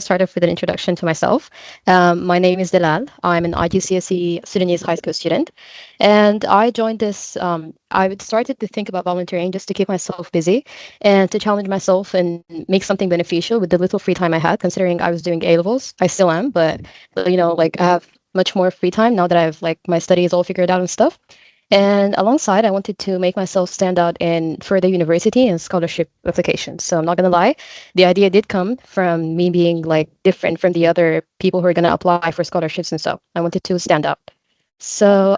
start off with an introduction to myself. My name is Dalal. I'm an IGCSE Sudanese high school student, and I joined this. I started to think about volunteering just to keep myself busy and to challenge myself and make something beneficial with the little free time I had. Considering I was doing A levels, I still am, but like I have much more free time now that I've like my studies all figured out and stuff. And alongside, I wanted to make myself stand out in further university and scholarship applications. So I'm not gonna lie, the idea did come from me being like different from the other people who are gonna apply for scholarships and so. I wanted to stand out. So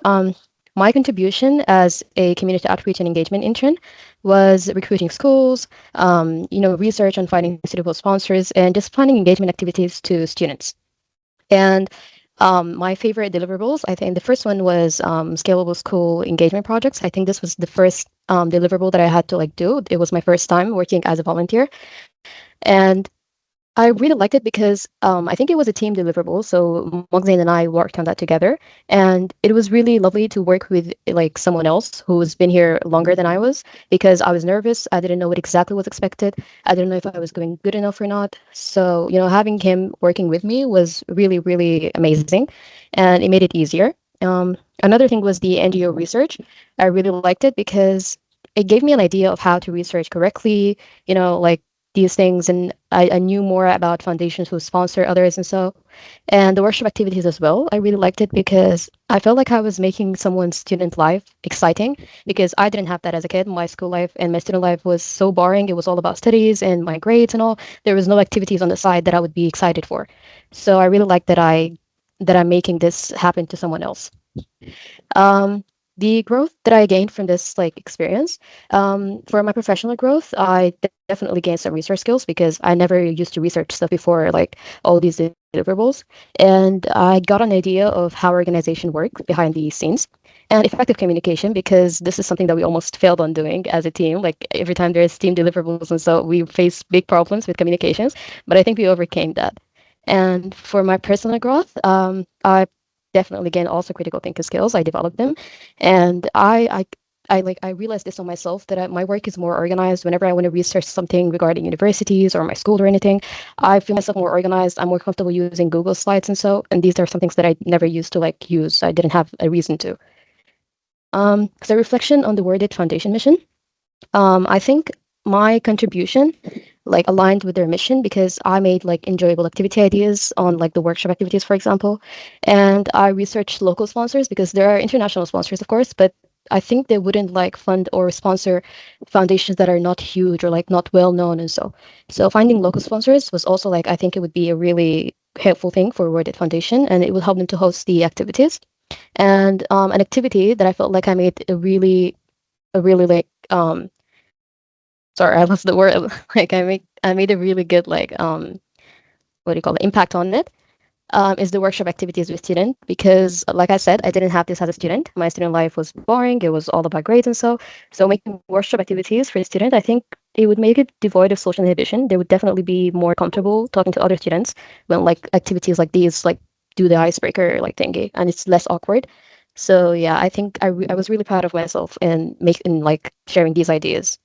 my contribution as a community outreach and engagement intern was recruiting schools, research on finding suitable sponsors, and just planning engagement activities to students. And my favorite deliverables, I think the first one was scalable school engagement projects. I think this was the first deliverable that I had to like do. It was my first time working as a volunteer, and I really liked it because I think it was a team deliverable. So Mogzain and I worked on that together, and it was really lovely to work with like someone else who's been here longer than I was because I was nervous. I didn't know what exactly was expected. I didn't know if I was doing good enough or not. So having him working with me was really really amazing, and it made it easier. Another thing was the NGO research. I really liked it because it gave me an idea of how to research correctly. Like these things, and I knew more about foundations who sponsor others and so. And the workshop activities as well, I really liked it because I felt like I was making someone's student life exciting because I didn't have that as a kid. My school life and my student life was so boring. It was all about studies and my grades and all. There was no activities on the side that I would be excited for. So I really like that I'm making this happen to someone else. Um, the growth that I gained from this like experience, for my professional growth, I definitely gained some research skills because I never used to research stuff before, like all these deliverables, and I got an idea of how organization works behind the scenes. And effective communication, because this is something that we almost failed on doing as a team. Like every time there's team deliverables, and so we face big problems with communications. But I think we overcame that. And for my personal growth, I definitely gained also critical thinking skills. I developed them, and I realized this on myself that my work is more organized. Whenever I want to research something regarding universities or my school or anything, I feel myself more organized. I'm more comfortable using Google Slides and so. And these are some things that I never used to like use. I didn't have a reason to. So reflection on the worded foundation mission. I think my contribution like aligned with their mission because I made like enjoyable activity ideas on like the workshop activities, for example, and I researched local sponsors because there are international sponsors, of course, but I think they wouldn't like fund or sponsor foundations that are not huge or like not well known and so. So finding local sponsors was also like I think it would be a really helpful thing for Worded Foundation, and it will help them to host the activities. And an activity that I felt like I made a really like sorry, I lost the word. Like I made a really good like what do you call it, impact on it. Is the workshop activities with student because like I said, I didn't have this as a student. My student life was boring. It was all about grades and so. So making workshop activities for a student, I think it would make it devoid of social inhibition. They would definitely be more comfortable talking to other students when like activities like these like do the icebreaker like thingy, and it's less awkward. So yeah, I think I was really proud of myself in making like sharing these ideas.